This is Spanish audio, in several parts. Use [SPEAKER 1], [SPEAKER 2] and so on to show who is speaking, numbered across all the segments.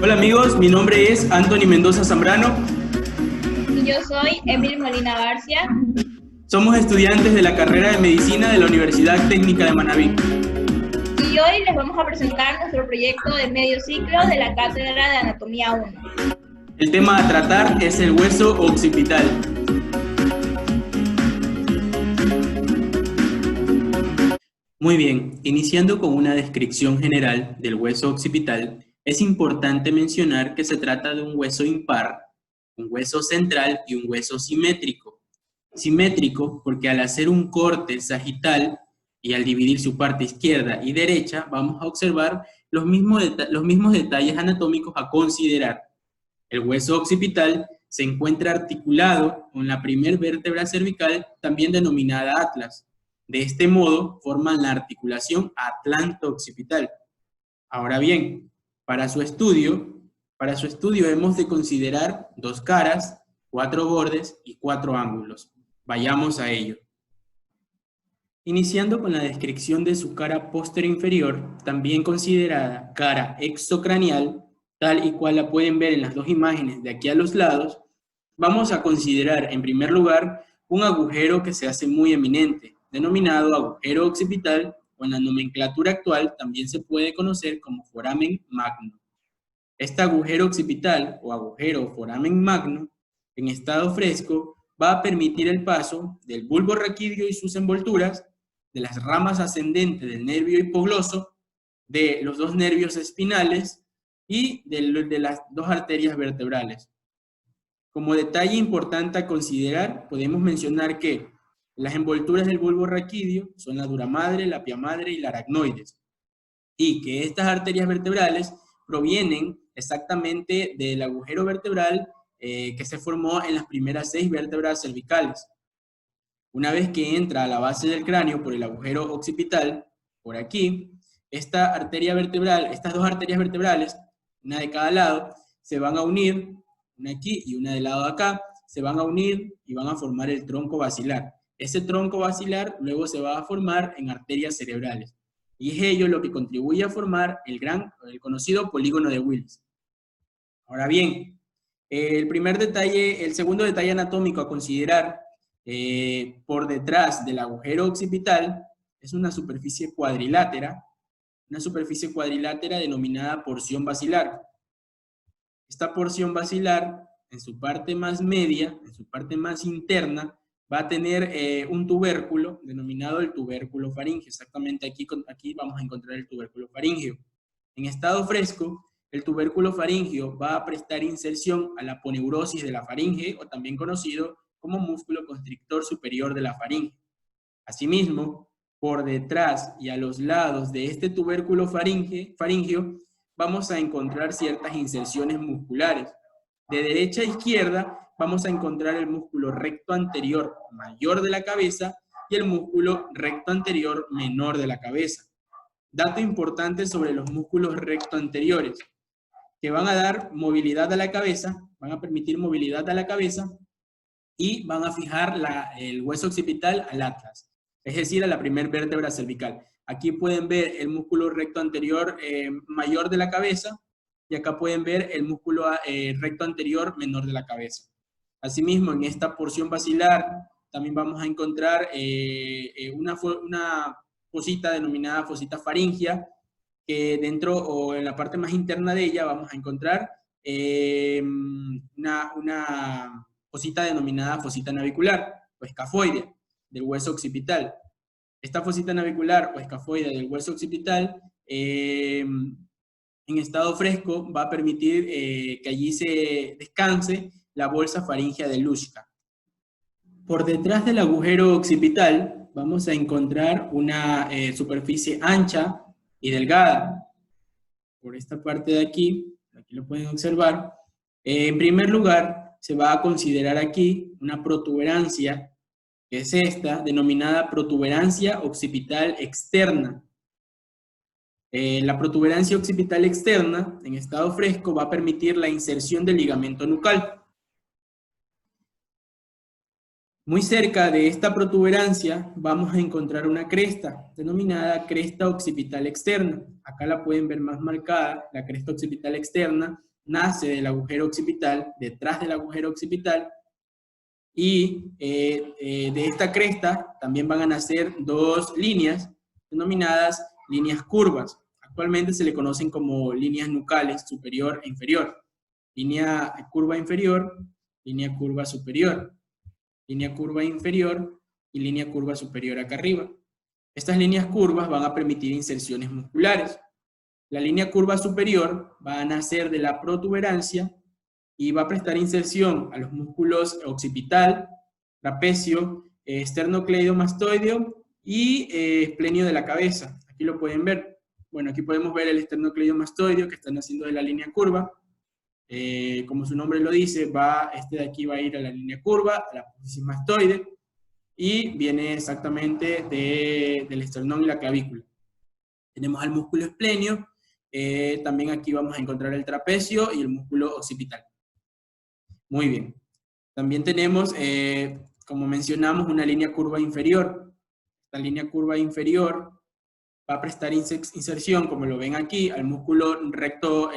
[SPEAKER 1] Hola amigos, mi nombre es Anthony Mendoza Zambrano.
[SPEAKER 2] Y yo soy Emily Molina García.
[SPEAKER 1] Somos estudiantes de la carrera de Medicina de la Universidad Técnica de Manabí.
[SPEAKER 2] Y hoy les vamos a presentar nuestro proyecto de medio ciclo de la Cátedra de Anatomía 1.
[SPEAKER 1] El tema a tratar es el hueso occipital. Muy bien, iniciando con una descripción general del hueso occipital, es importante mencionar que se trata de un hueso impar, un hueso central y un hueso simétrico. Simétrico porque al hacer un corte sagital y al dividir su parte izquierda y derecha, vamos a observar los mismos detalles anatómicos a considerar. El hueso occipital se encuentra articulado con la primer vértebra cervical, también denominada atlas. De este modo, forman la articulación atlanto-occipital. Ahora bien, para su estudio hemos de considerar dos caras, 4 bordes y 4 ángulos. Vayamos a ello. Iniciando con la descripción de su cara posterior-inferior, también considerada cara exocranial, tal y cual la pueden ver en las dos imágenes de aquí a los lados, vamos a considerar en primer lugar un agujero que se hace muy eminente, denominado agujero occipital, o en la nomenclatura actual también se puede conocer como foramen magno. Este agujero occipital o agujero foramen magno, en estado fresco, va a permitir el paso del bulbo raquídeo y sus envolturas, de las ramas ascendentes del nervio hipogloso, de los dos nervios espinales y de las dos arterias vertebrales. Como detalle importante a considerar, podemos mencionar que las envolturas del bulbo raquídeo son la dura madre, la pia madre y la aracnoides, y que estas arterias vertebrales provienen exactamente del agujero vertebral que se formó en las primeras 6 vértebras cervicales. Una vez que entra a la base del cráneo por el agujero occipital, por aquí, esta arteria vertebral, estas dos arterias vertebrales, una de cada lado, se van a unir, una aquí y una del lado de acá, se van a unir y van a formar el tronco basilar. Ese tronco basilar luego se va a formar en arterias cerebrales. Y es ello lo que contribuye a formar el conocido polígono de Willis. Ahora bien, el segundo detalle anatómico a considerar por detrás del agujero occipital es una superficie cuadrilátera denominada porción basilar. Esta porción basilar, en su parte más media, en su parte más interna, va a tener un tubérculo denominado el tubérculo faríngeo. Exactamente aquí vamos a encontrar el tubérculo faríngeo. En estado fresco, el tubérculo faríngeo va a prestar inserción a la aponeurosis de la faringe, o también conocido como músculo constrictor superior de la faringe. Asimismo, por detrás y a los lados de este tubérculo faríngeo, vamos a encontrar ciertas inserciones musculares. De derecha a izquierda vamos a encontrar el músculo recto anterior mayor de la cabeza y el músculo recto anterior menor de la cabeza. Dato importante sobre los músculos recto anteriores, que van a dar movilidad a la cabeza, van a permitir movilidad a la cabeza y van a fijar el hueso occipital al atlas, es decir, a la primer vértebra cervical. Aquí pueden ver el músculo recto anterior mayor de la cabeza y acá pueden ver el músculo recto anterior menor de la cabeza. Asimismo, en esta porción basilar también vamos a encontrar una fosita denominada fosita faríngea, que dentro o en la parte más interna de ella vamos a encontrar una fosita denominada fosita navicular o escafoide del hueso occipital. Esta fosita navicular o escafoide del hueso occipital en estado fresco va a permitir que allí se descanse la bolsa faríngea de Luschka. Por detrás del agujero occipital vamos a encontrar una superficie ancha y delgada. Por esta parte de aquí lo pueden observar. En primer lugar, se va a considerar aquí una protuberancia, que es esta, denominada protuberancia occipital externa. La protuberancia occipital externa, en estado fresco, va a permitir la inserción del ligamento nucal. Muy cerca de esta protuberancia vamos a encontrar una cresta, denominada cresta occipital externa. Acá la pueden ver más marcada. La cresta occipital externa nace del agujero occipital, detrás del agujero occipital, y de esta cresta también van a nacer dos líneas, denominadas líneas curvas. Actualmente se le conocen como líneas nucales, superior e inferior. Línea curva inferior, línea curva superior. Línea curva inferior y línea curva superior acá arriba. Estas líneas curvas van a permitir inserciones musculares. La línea curva superior va a nacer de la protuberancia y va a prestar inserción a los músculos occipital, trapecio, esternocleidomastoideo y esplenio de la cabeza. Aquí lo pueden ver. Bueno, aquí podemos ver el esternocleidomastoideo que está naciendo de la línea curva. Como su nombre lo dice, este de aquí va a ir a la línea curva, a la apófisis mastoide, y viene exactamente del esternón y la clavícula. Tenemos al músculo esplenio, también aquí vamos a encontrar el trapecio y el músculo occipital. Muy bien. También tenemos, como mencionamos, una línea curva inferior. Esta línea curva inferior va a prestar inserción, como lo ven aquí, al músculo recto,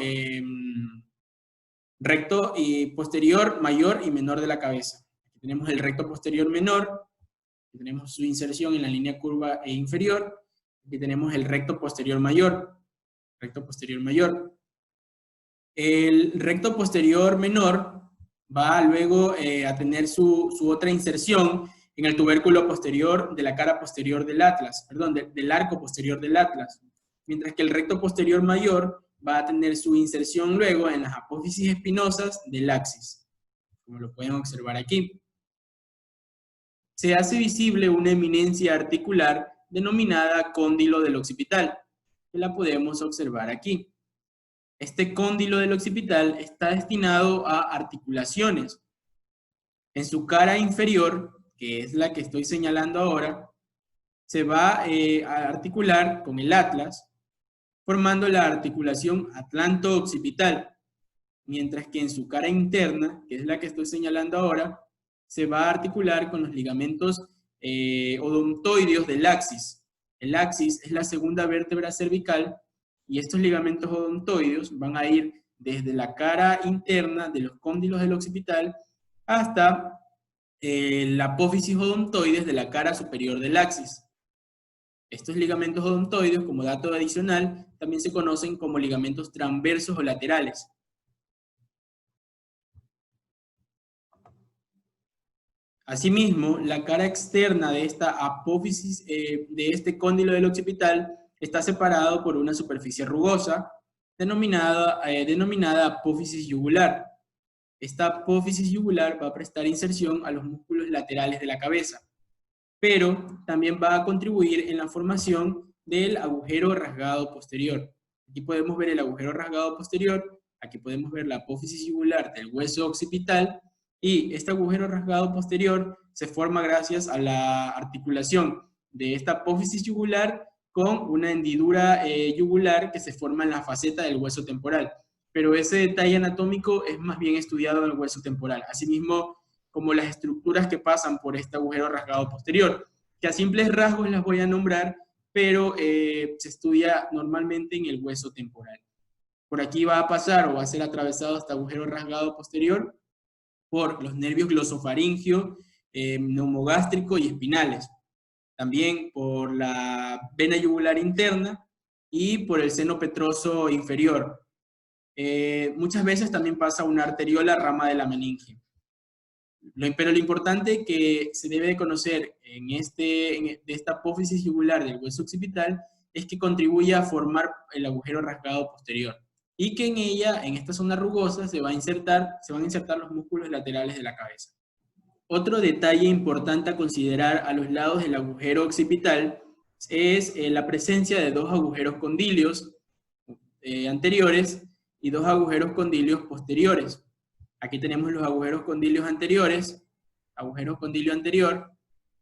[SPEAKER 1] recto y posterior mayor y menor de la cabeza. Aquí tenemos el recto posterior menor, aquí tenemos su inserción en la línea curva e inferior, aquí tenemos el recto posterior mayor, recto posterior mayor. El recto posterior menor va luego a tener su otra inserción en el tubérculo posterior de la cara posterior del atlas, perdón, del arco posterior del atlas, mientras que el recto posterior mayor va a tener su inserción luego en las apófisis espinosas del axis, como lo pueden observar aquí. Se hace visible una eminencia articular denominada cóndilo del occipital, que la podemos observar aquí. Este cóndilo del occipital está destinado a articulaciones. En su cara inferior, que es la que estoy señalando ahora, se va a articular con el atlas, formando la articulación atlanto-occipital, mientras que en su cara interna, que es la que estoy señalando ahora, se va a articular con los ligamentos odontoideos del axis. El axis es la segunda vértebra cervical y estos ligamentos odontoideos van a ir desde la cara interna de los cóndilos del occipital hasta la apófisis odontoides de la cara superior del axis. Estos ligamentos odontoideos, como dato adicional, también se conocen como ligamentos transversos o laterales. Asimismo, la cara externa de esta apófisis, de este cóndilo del occipital, está separado por una superficie rugosa, denominada apófisis yugular. Esta apófisis yugular va a prestar inserción a los músculos laterales de la cabeza, pero también va a contribuir en la formación del agujero rasgado posterior. Aquí podemos ver el agujero rasgado posterior, aquí podemos ver la apófisis yugular del hueso occipital, y este agujero rasgado posterior se forma gracias a la articulación de esta apófisis yugular con una hendidura yugular que se forma en la faceta del hueso temporal. Pero ese detalle anatómico es más bien estudiado en el hueso temporal. Asimismo, como las estructuras que pasan por este agujero rasgado posterior, que a simples rasgos las voy a nombrar, pero se estudia normalmente en el hueso temporal. Por aquí va a pasar o va a ser atravesado este agujero rasgado posterior por los nervios glosofaringio, neumogástrico y espinales. También por la vena yugular interna y por el seno petroso inferior. Muchas veces también pasa una arteriola rama de la meninge. Pero lo importante que se debe de conocer de esta apófisis yugular del hueso occipital es que contribuye a formar el agujero rasgado posterior y que en ella, en esta zona rugosa, se van a insertar los músculos laterales de la cabeza. Otro detalle importante a considerar a los lados del agujero occipital es la presencia de dos agujeros condilios anteriores y dos agujeros condilios posteriores. Aquí tenemos los agujeros condilios anteriores, agujero condilio anterior,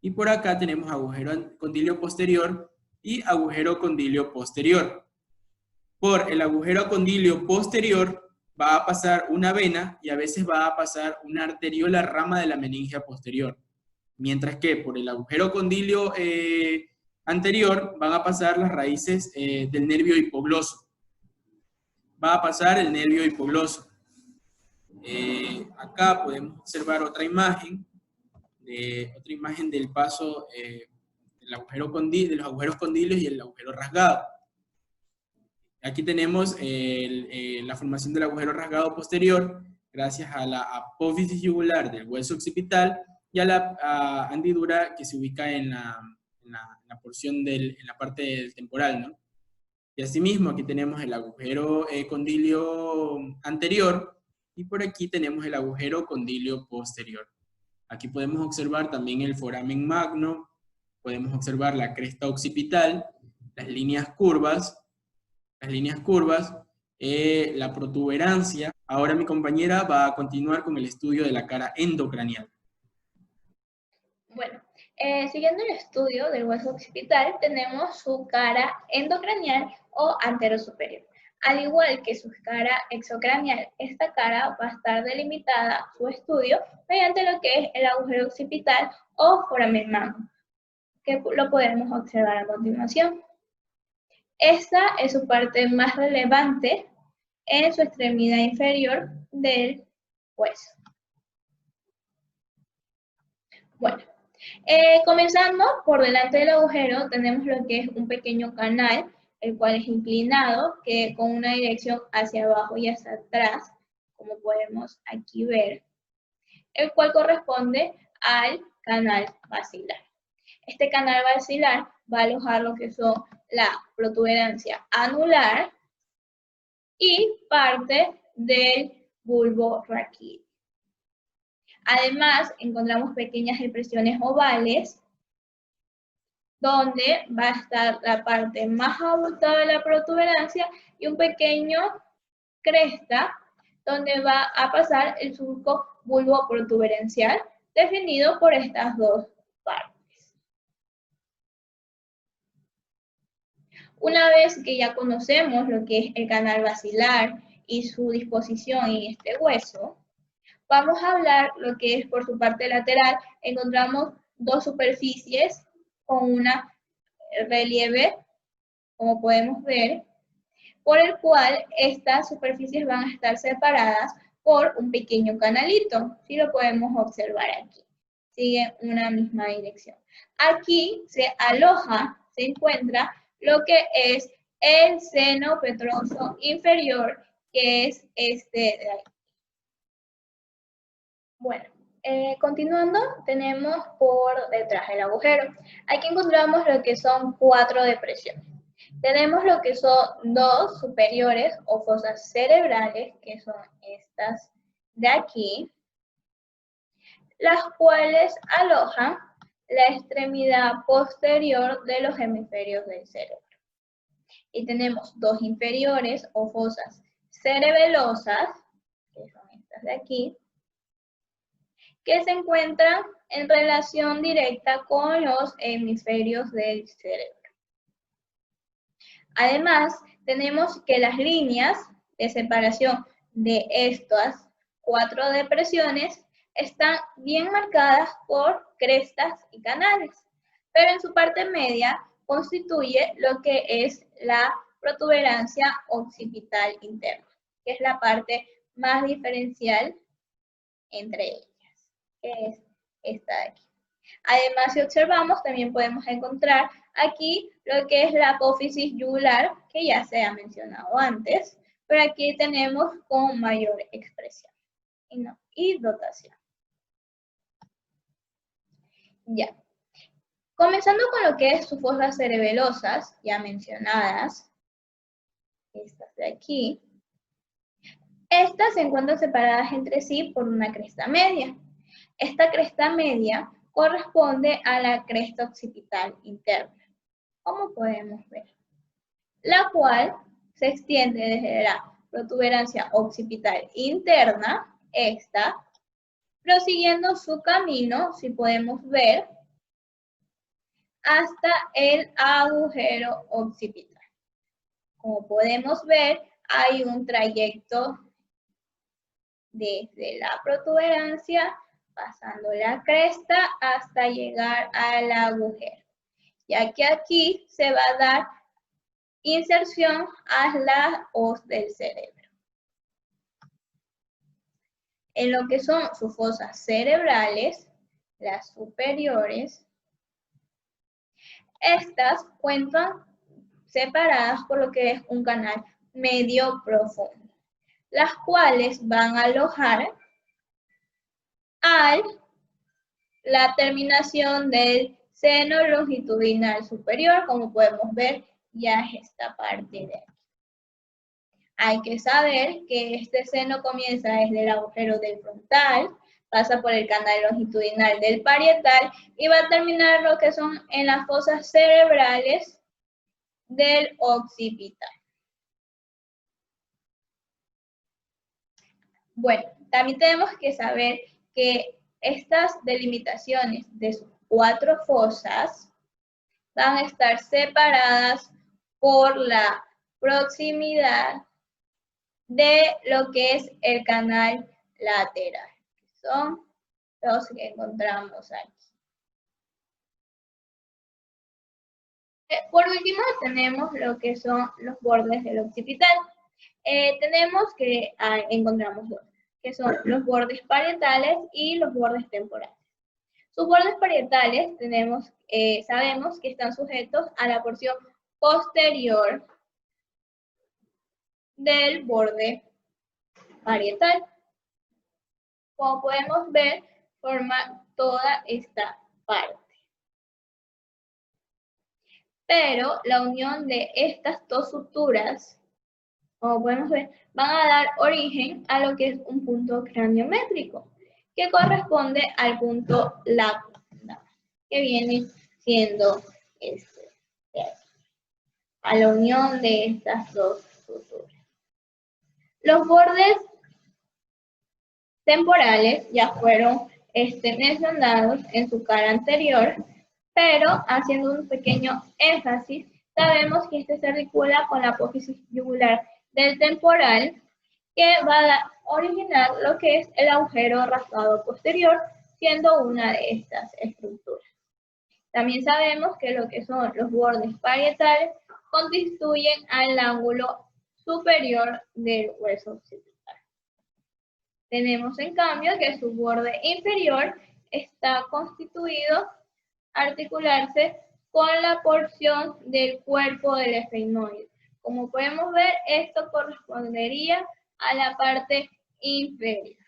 [SPEAKER 1] y por acá tenemos agujero condilio posterior y agujero condilio posterior. Por el agujero condilio posterior va a pasar una vena y a veces va a pasar una arteriola rama de la meninge posterior. mientras que por el agujero condilio anterior van a pasar las raíces del nervio hipogloso. Va a pasar el nervio hipogloso. Acá podemos observar otra imagen del paso del agujero de los agujeros condilios y el agujero rasgado. Aquí tenemos la formación del agujero rasgado posterior gracias a la apófisis yugular del hueso occipital y a la hendidura que se ubica en la porción en la parte del temporal, ¿no? Y asimismo aquí tenemos el agujero condilio anterior y por aquí tenemos el agujero condilio posterior. Aquí podemos observar también el foramen magno, podemos observar la cresta occipital, las líneas curvas, la protuberancia. Ahora mi compañera va a continuar con el estudio de la cara endocranial.
[SPEAKER 2] Bueno, siguiendo el estudio del hueso occipital, tenemos su cara endocranial o anterosuperior. Al igual que su cara exocranial, esta cara va a estar delimitada su estudio mediante lo que es el agujero occipital o foramen magno, que lo podemos observar a continuación. Esta es su parte más relevante en su extremidad inferior del hueso. Bueno, comenzando por delante del agujero, tenemos lo que es un pequeño canal, el cual es inclinado, que con una dirección hacia abajo y hacia atrás, como podemos aquí ver, el cual corresponde al canal basilar. Este canal basilar va a alojar lo que son la protuberancia anular y parte del bulbo raquídeo. Además, encontramos pequeñas depresiones ovales, donde va a estar la parte más abultada de la protuberancia y un pequeño cresta, donde va a pasar el surco bulbo-protuberancial, definido por estas dos partes. Una vez que ya conocemos lo que es el canal basilar y su disposición en este hueso, vamos a hablar lo que es por su parte lateral. Encontramos dos superficies con una relieve, como podemos ver, por el cual estas superficies van a estar separadas por un pequeño canalito. Sí lo podemos observar aquí. Sigue una misma dirección. Aquí se encuentra lo que es el seno petroso inferior, que es este de aquí. Bueno, continuando, tenemos por detrás el agujero. Aquí encontramos lo que son 4 depresiones. Tenemos lo que son 2 superiores o fosas cerebrales, que son estas de aquí, las cuales alojan la extremidad posterior de los hemisferios del cerebro. Y tenemos 2 inferiores o fosas cerebelosas, que son estas de aquí, que se encuentran en relación directa con los hemisferios del cerebro. Además, tenemos que las líneas de separación de estas 4 depresiones están bien marcadas por crestas y canales, pero en su parte media constituye lo que es la protuberancia occipital interna, que es la parte más diferencial entre ellas, que es esta de aquí. Además, si observamos, también podemos encontrar aquí lo que es la apófisis yugular, que ya se ha mencionado antes, pero aquí tenemos con mayor expresión y dotación. Ya. Comenzando con lo que es sus fosas cerebelosas, ya mencionadas, estas de aquí. Estas se encuentran separadas entre sí por una cresta media. Esta cresta media corresponde a la cresta occipital interna, como podemos ver, la cual se extiende desde la protuberancia occipital interna, esta, prosiguiendo su camino, si podemos ver, hasta el agujero occipital. Como podemos ver, hay un trayecto desde la protuberancia pasando la cresta hasta llegar al agujero, ya que aquí se va a dar inserción a la hoz del cerebro. En lo que son sus fosas cerebrales, las superiores, estas cuentan separadas por lo que es un canal medio profundo, las cuales van a alojar a la terminación del seno longitudinal superior, como podemos ver, ya es esta parte de aquí. Hay que saber que este seno comienza desde el agujero del frontal, pasa por el canal longitudinal del parietal y va a terminar lo que son en las fosas cerebrales del occipital. Bueno, también tenemos que saber que estas delimitaciones de sus 4 fosas van a estar separadas por la proximidad de lo que es el canal lateral, que son los que encontramos aquí. Por último, tenemos lo que son los bordes del occipital. Tenemos que encontramos dos, que son los bordes parietales y los bordes temporales. Sus bordes parietales sabemos que están sujetos a la porción posterior del borde parietal. Como podemos ver, forma toda esta parte. Pero la unión de estas dos suturas, como podemos ver, van a dar origen a lo que es un punto craniométrico, que corresponde al punto lacuna, que viene siendo este de aquí, a la unión de estas dos suturas. Los bordes temporales ya fueron mencionados en su cara anterior, pero haciendo un pequeño énfasis, sabemos que se articula con la apófisis yugular del temporal, que va a originar lo que es el agujero rasgado posterior, siendo una de estas estructuras. También sabemos que lo que son los bordes parietales constituyen al ángulo superior del hueso occipital. Tenemos en cambio que su borde inferior está constituido articularse con la porción del cuerpo del esfenoide. Como podemos ver, esto correspondería a la parte inferior.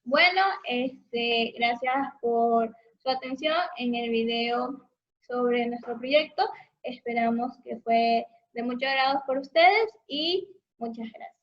[SPEAKER 2] Bueno, gracias por su atención en el video sobre nuestro proyecto. Esperamos que fue de mucho agrado por ustedes y muchas gracias.